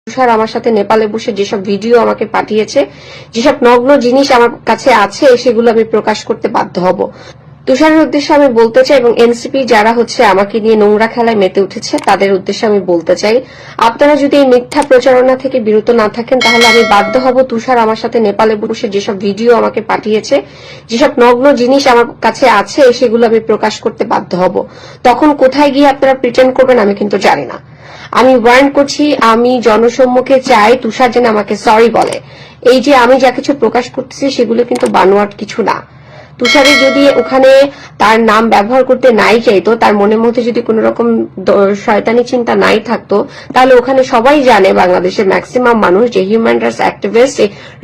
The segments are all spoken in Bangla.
তুষার আমার সাথে নেপালে বসে যেসব ভিডিও আমাকে পাঠিয়েছে, যেসব নগ্ন জিনিস আমার কাছে আছে সেগুলো আমি প্রকাশ করতে বাধ্য হব। তুষারের উদ্দেশ্যে আমি বলতে চাই এবং এনসিপি যারা আমাকে নিয়ে নোংরা খেলায় মেতে উঠেছে তাদের উদ্দেশ্যে আমি বলতে চাই, আপনারা যদি এই মিথ্যা প্রচারণা থেকে বিরত না থাকেন তাহলে আমি বাধ্য হব তুষার আমার সাথে নেপালে বসে যেসব ভিডিও আমাকে পাঠিয়েছে, যেসব নগ্ন জিনিস আমার কাছে আছে সেগুলো আমি প্রকাশ করতে বাধ্য হব। তখন কোথায় গিয়ে আপনারা প্রিটেন্ড করবেন আমি কিন্তু জানি না। আমি ওয়ার্ন করছি, আমি জনসম্মুখে চাই তুষার যেন আমাকে সরি বলে। এই যে আমি যা কিছু প্রকাশ করতেছি সেগুলো কিন্তু বানোয়াট কিছু না। তুষারের যদি ওখানে তার নাম ব্যবহার করতে নাই চাইতো, তার মনের মধ্যে যদি কোন রকম শয়তানি চিন্তা নাই থাকতো, তাহলে ওখানে সবাই জানে, বাংলাদেশের ম্যাক্সিমাম মানুষ, যে human rights activist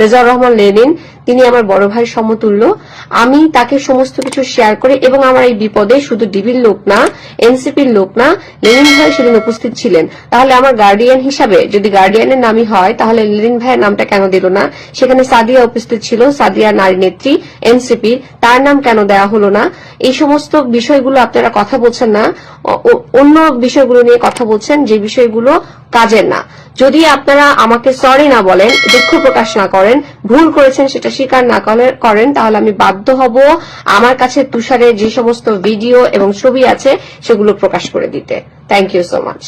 Rezaur Rahman Lenin, তিনি আমার বড় ভাই সমতুল্য। আমি তাকে সমস্ত কিছু শেয়ার করে, এবং আমার এই বিপদে শুধু ডিবির লোক না, এনসিপির লোক না, লেনিন ভাই সেদিন উপস্থিত ছিলেন। তাহলে আমার গার্ডিয়ান হিসাবে যদি গার্ডিয়ানের নামই হয়, তাহলে লেনিন ভাইয়ের নামটা কেন দিল না? সেখানে সাদিয়া উপস্থিত ছিল, সাদিয়া নারী নেত্রী এনসিপি, তার নাম কেন দেওয়া হলো না? এই সমস্ত বিষয়গুলো আপনারা কথা বলছেন না, অন্য বিষয়গুলো নিয়ে কথা বলছেন, যে বিষয়গুলো কাজের না। যদি আপনারা আমাকে সরি না বলেন, দুঃখ প্রকাশ না করেন, ভুল করেছেন সেটা স্বীকার না করেন, তাহলে আমি বাধ্য হব আমার কাছে তুষারের যে সমস্ত ভিডিও এবং ছবি আছে সেগুলো প্রকাশ করে দিতে। Thank you so much.